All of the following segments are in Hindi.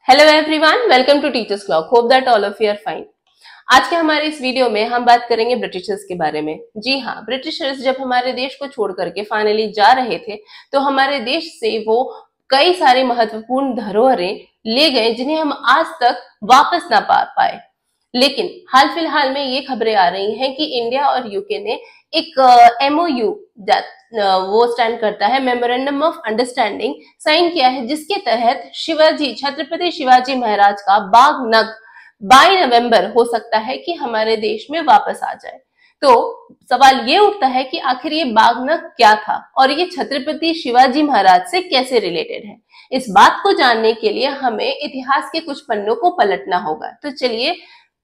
Hello everyone, welcome to teachers clock. Hope that all of you are fine. आज के हमारे इस वीडियो में हम बात करेंगे ब्रिटिशर्स के बारे में। जी हाँ, ब्रिटिशर्स जब हमारे देश को छोड़ करके फाइनली जा रहे थे तो हमारे देश से वो कई सारी महत्वपूर्ण धरोहरें ले गए जिन्हें हम आज तक वापस ना पा पाए। लेकिन हाल फिलहाल में ये खबरें आ रही हैं कि इंडिया और यूके ने एक MOU वो स्टैंड करता है, मेमोरेंडम ऑफ अंडरस्टैंडिंग, साइन किया है, जिसके तहत छत्रपति शिवाजी महाराज का बाघ नग 22 नवंबर हो सकता है कि हमारे देश में वापस आ जाए। तो सवाल ये उठता है कि आखिर ये बाघ नग क्या था और ये छत्रपति शिवाजी महाराज से कैसे रिलेटेड है। इस बात को जानने के लिए हमें इतिहास के कुछ पन्नों को पलटना होगा। तो चलिए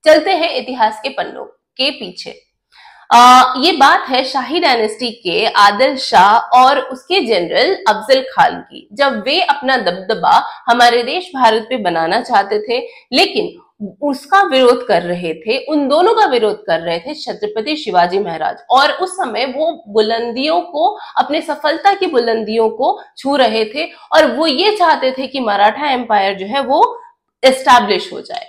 चलते हैं इतिहास के पन्नों के पीछे। ये बात है शाही डायनेस्टी के आदिल शाह और उसके जनरल अफजल खान की, जब वे अपना दबदबा हमारे देश भारत पे बनाना चाहते थे, लेकिन उसका विरोध कर रहे थे, उन दोनों का विरोध कर रहे थे छत्रपति शिवाजी महाराज। और उस समय वो बुलंदियों को, अपने सफलता की बुलंदियों को छू रहे थे और वो ये चाहते थे कि मराठा एम्पायर जो है वो एस्टैब्लिश हो जाए।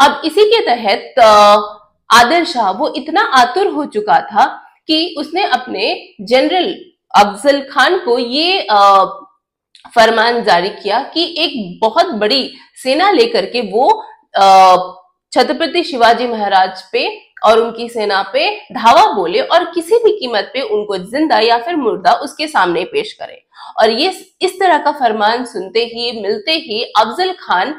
अब इसी के तहत आदिल शाह वो इतना आतुर हो चुका था कि उसने अपने जनरल अफजल खान को ये फरमान जारी किया कि एक बहुत बड़ी सेना लेकर के वो छत्रपति शिवाजी महाराज पे और उनकी सेना पे धावा बोले और किसी भी कीमत पे उनको जिंदा या फिर मुर्दा उसके सामने पेश करे। और ये इस तरह का फरमान सुनते ही, मिलते ही अफजल खान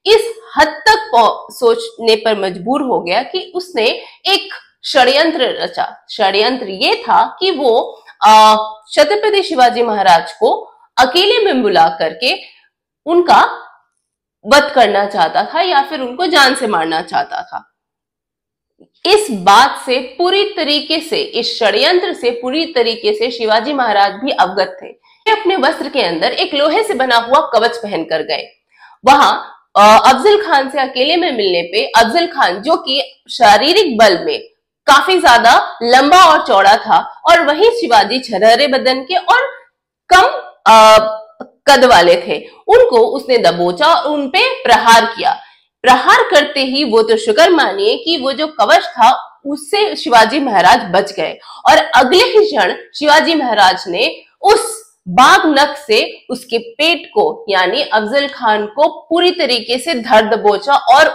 इस हद तक सोचने पर मजबूर हो गया कि उसने एक षड्यंत्र रचा। षड्यंत्र ये था कि वो छत्रपति शिवाजी महाराज को अकेले में बुला करके उनका वध करना चाहता था या फिर उनको जान से मारना चाहता था। इस बात से पूरी तरीके से, इस षड्यंत्र से पूरी तरीके से शिवाजी महाराज भी अवगत थे। वे अपने वस्त्र के अंदर एक लोहे से बना हुआ कवच पहनकर गए। वहां अफजल खान से अकेले में मिलने पे अफजल खान, जो कि शारीरिक बल में काफी ज्यादा लंबा और चौड़ा था, और वहीं शिवाजी छरहरे बदन के और कम कद वाले थे, उनको उसने दबोचा और उनपे प्रहार किया। प्रहार करते ही वो तो शुक्र मानिए कि वो जो कवच था उससे शिवाजी महाराज बच गए और अगले ही क्षण शिवाजी महाराज ने उस बाघ नख से उसके पेट को, यानी अफजल खान को पूरी तरीके से धर दबोचा और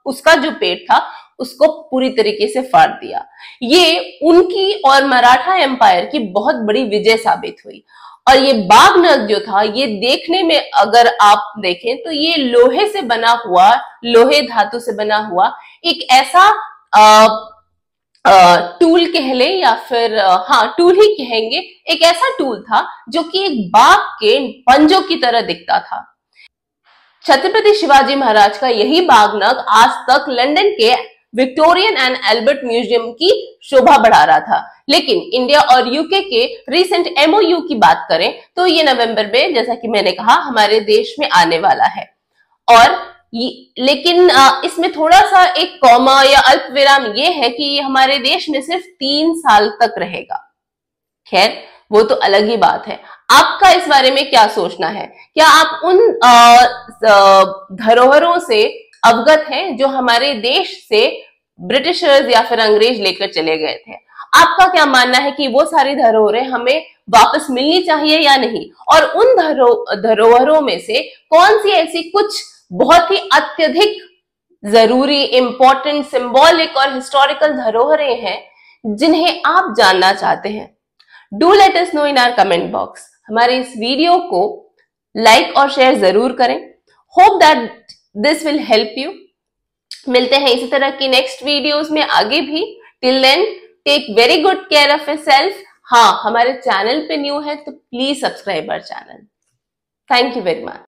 उसका जो पेट था उसको पूरी तरीके से फाड़ दिया। ये उनकी और मराठा एम्पायर की बहुत बड़ी विजय साबित हुई। और ये बाघ नख जो था, ये देखने में अगर आप देखें तो ये लोहे से बना हुआ, लोहे धातु से बना हुआ एक ऐसा टूल कह ले या फिर टूल ही कहेंगे, एक ऐसा टूल था जो कि एक बाघ के पंजों की तरह दिखता था। छत्रपति शिवाजी महाराज का यही बाघ नग आज तक लंदन के विक्टोरियन एंड एल्बर्ट म्यूजियम की शोभा बढ़ा रहा था। लेकिन इंडिया और यूके के रीसेंट MOU की बात करें तो ये नवंबर में, जैसा कि मैंने कहा, हमारे देश में आने वाला है। और लेकिन इसमें थोड़ा सा एक कॉमा या अल्प विराम ये है कि ये हमारे देश में सिर्फ 3 साल तक रहेगा। खैर, वो तो अलग ही बात है। आपका इस बारे में क्या सोचना है? क्या आप उन धरोहरों से अवगत हैं जो हमारे देश से ब्रिटिशर्स या फिर अंग्रेज लेकर चले गए थे? आपका क्या मानना है कि वो सारी धरोहरें हमें वापस मिलनी चाहिए या नहीं? और उन धरोहरों में से कौन सी ऐसी कुछ बहुत ही अत्यधिक जरूरी, इंपॉर्टेंट, सिंबॉलिक और हिस्टोरिकल धरोहरें हैं जिन्हें आप जानना चाहते हैं? Do let us know in our comment box. हमारे इस वीडियो को लाइक और शेयर जरूर करें। Hope that this will help you. मिलते हैं इसी तरह की नेक्स्ट वीडियोस में आगे भी। Till then, take very good care of yourself. हाँ, हमारे चैनल पे न्यू है तो please subscribe our channel. Thank you very much.